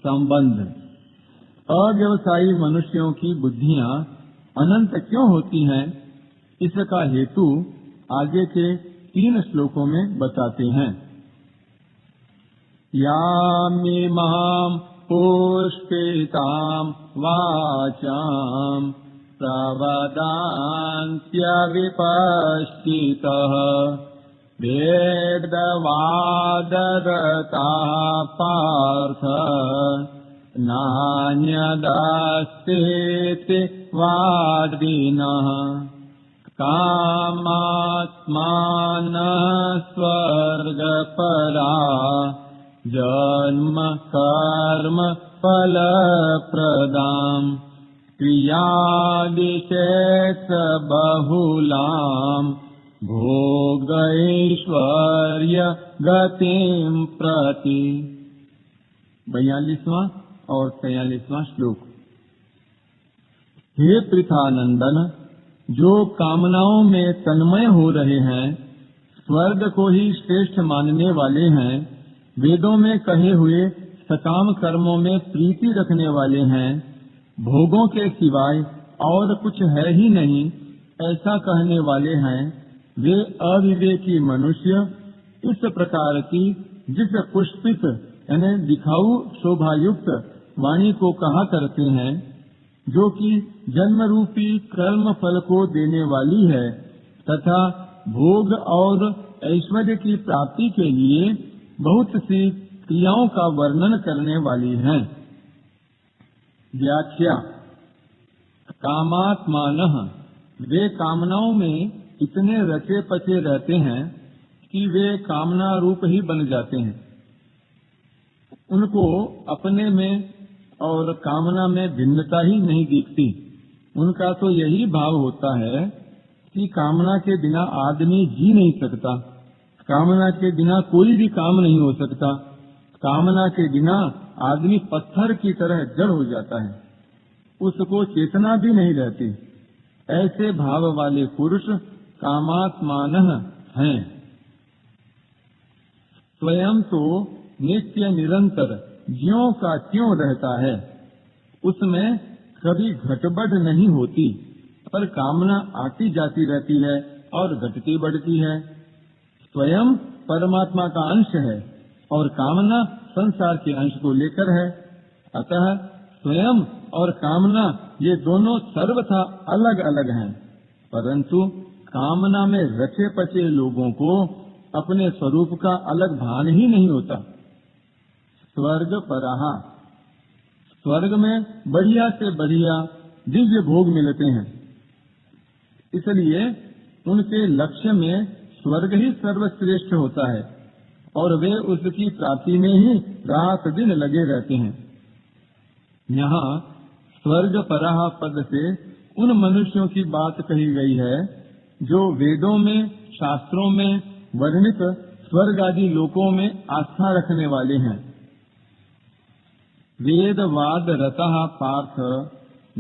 संबंध। अव्यवसायी मनुष्यों की बुद्धियां अनंत क्यों होती हैं, इसका हेतु आगे के 3 श्लोकों में बताते हैं। यामिमां पुष्पितां वाचां प्रवदान्त्यविपश्चितः वेदवादरता पार्थ नान्यदस्तीति वादिनः कामात्मानः स्वर्गपरा जन्म कर्म फलप्रदाम् क्रियादिशेष बहुलाम् भोगैश्वर्य गतिं प्रति। 42वां और 43वां श्लोक। हे पृथानंदन, जो कामनाओं में तन्मय हो रहे हैं, स्वर्ग को ही श्रेष्ठ मानने वाले हैं, वेदों में कहे हुए सकाम कर्मों में प्रीति रखने वाले हैं, भोगों के सिवाय और कुछ है ही नहीं ऐसा कहने वाले हैं, वे अविवेकी मनुष्य इस प्रकार की जिस पुष्पित यानी दिखाऊ शोभायुक्त वाणी को कहा करते हैं, जो कि जन्म रूपी कर्म फल को देने वाली है तथा भोग और ऐश्वर्य की प्राप्ति के लिए बहुत सी क्रियाओं का वर्णन करने वाली हैं। व्याख्या। कामात्मानः, वे कामनाओं में इतने रचे पचे रहते हैं कि वे कामना रूप ही बन जाते हैं। उनको अपने में और कामना में भिन्नता ही नहीं दिखती। उनका तो यही भाव होता है कि कामना के बिना आदमी जी नहीं सकता, कामना के बिना कोई भी काम नहीं हो सकता, कामना के बिना आदमी पत्थर की तरह जड़ हो जाता है, उसको चेतना भी नहीं रहती। ऐसे भाव वाले पुरुष कामात्मानः हैं। स्वयं तो नित्य निरंतर ज्यों का त्यों रहता है, उसमें कभी घटबढ़ नहीं होती, पर कामना आती जाती रहती है और घटती बढ़ती है। स्वयं परमात्मा का अंश है और कामना संसार के अंश को लेकर है। अतः स्वयं और कामना ये दोनों सर्वथा अलग अलग हैं, परंतु कामना में रचे पचे लोगों को अपने स्वरूप का अलग भान ही नहीं होता। स्वर्ग पराहा, स्वर्ग में बढ़िया से बढ़िया दिव्य भोग मिलते हैं, इसलिए उनके लक्ष्य में स्वर्ग ही सर्वश्रेष्ठ होता है और वे उसकी प्राप्ति में ही रात दिन लगे रहते हैं। यहाँ स्वर्ग पराह पद से उन मनुष्यों की बात कही गई है जो वेदों में शास्त्रों में वर्णित स्वर्ग आदि लोकों में आस्था रखने वाले हैं। वेदवाद रतः पार्थ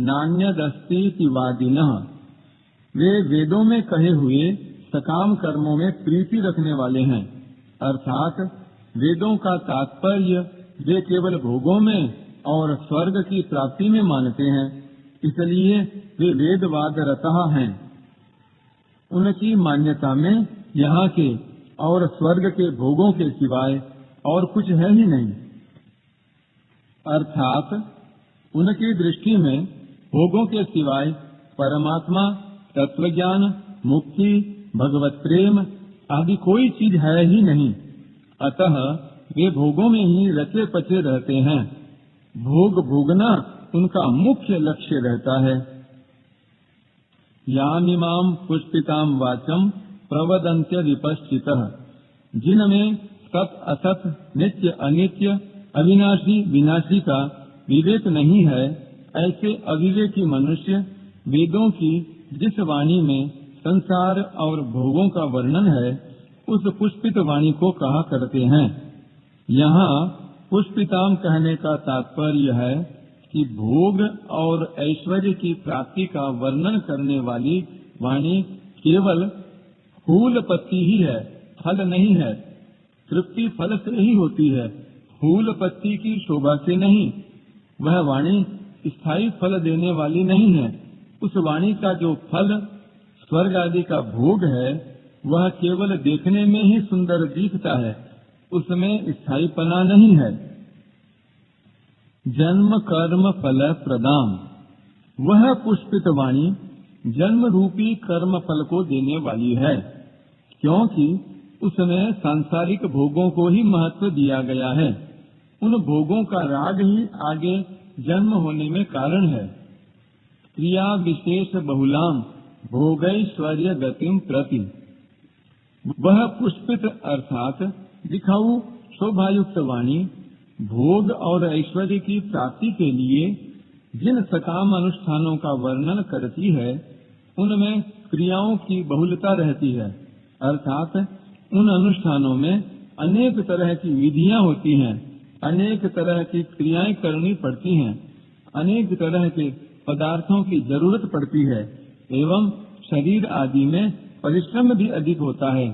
नान्यदस्तीति वादिनः, वे वेदों में कहे हुए सकाम कर्मों में प्रीति रखने वाले हैं, अर्थात वेदों का तात्पर्य वे केवल भोगों में और स्वर्ग की प्राप्ति में मानते हैं, इसलिए वे वेदवाद रतः हैं। उनकी मान्यता में यहाँ के और स्वर्ग के भोगों के सिवाय और कुछ है ही नहीं, अर्थात उनकी दृष्टि में भोगों के सिवाय परमात्मा, तत्वज्ञान, मुक्ति, भगवत प्रेम आदि कोई चीज है ही नहीं। अतः वे भोगों में ही रचे पचे रहते हैं। भोग भोगना उनका मुख्य लक्ष्य रहता है। यामिमां पुष्पितां वाचम प्रवदन्त्य विपश्चितः, जिनमें सत असत, नित्य अनित्य, अविनाशी विनाशी का विवेक नहीं है, ऐसे अविवेकी मनुष्य वेदों की जिस वाणी में संसार और भोगों का वर्णन है, उस पुष्पित वाणी को कहा करते हैं। यहाँ पुष्पिताम कहने का तात्पर्य है कि भोग और ऐश्वर्य की प्राप्ति का वर्णन करने वाली वाणी केवल फूल पत्ती ही है, फल नहीं है। तृप्ति फल से ही होती है, फूल पत्ती की शोभा से नहीं। वह वाणी स्थायी फल देने वाली नहीं है। उस वाणी का जो फल स्वर्ग आदि का भोग है, वह केवल देखने में ही सुंदर दिखता है, उसमें स्थायीपना नहीं है। जन्म कर्म फल प्रदान, वह पुष्पित वाणी जन्म रूपी कर्म फल को देने वाली है, क्योंकि उसमें सांसारिक भोगों को ही महत्व दिया गया है। उन भोगों का राग ही आगे जन्म होने में कारण है। क्रिया विशेष बहुलाम भोगैश्वर्य गतिम प्रति, वह पुष्पित अर्थात दिखाऊ शोभायुक्त वाणी भोग और ऐश्वर्य की प्राप्ति के लिए जिन सकाम अनुष्ठानों का वर्णन करती है, उनमें क्रियाओं की बहुलता रहती है, अर्थात उन अनुष्ठानों में अनेक तरह की विधियां होती हैं, अनेक तरह की क्रियाएं करनी पड़ती हैं, अनेक तरह के पदार्थों की जरूरत पड़ती है, एवं शरीर आदि में परिश्रम भी अधिक होता है।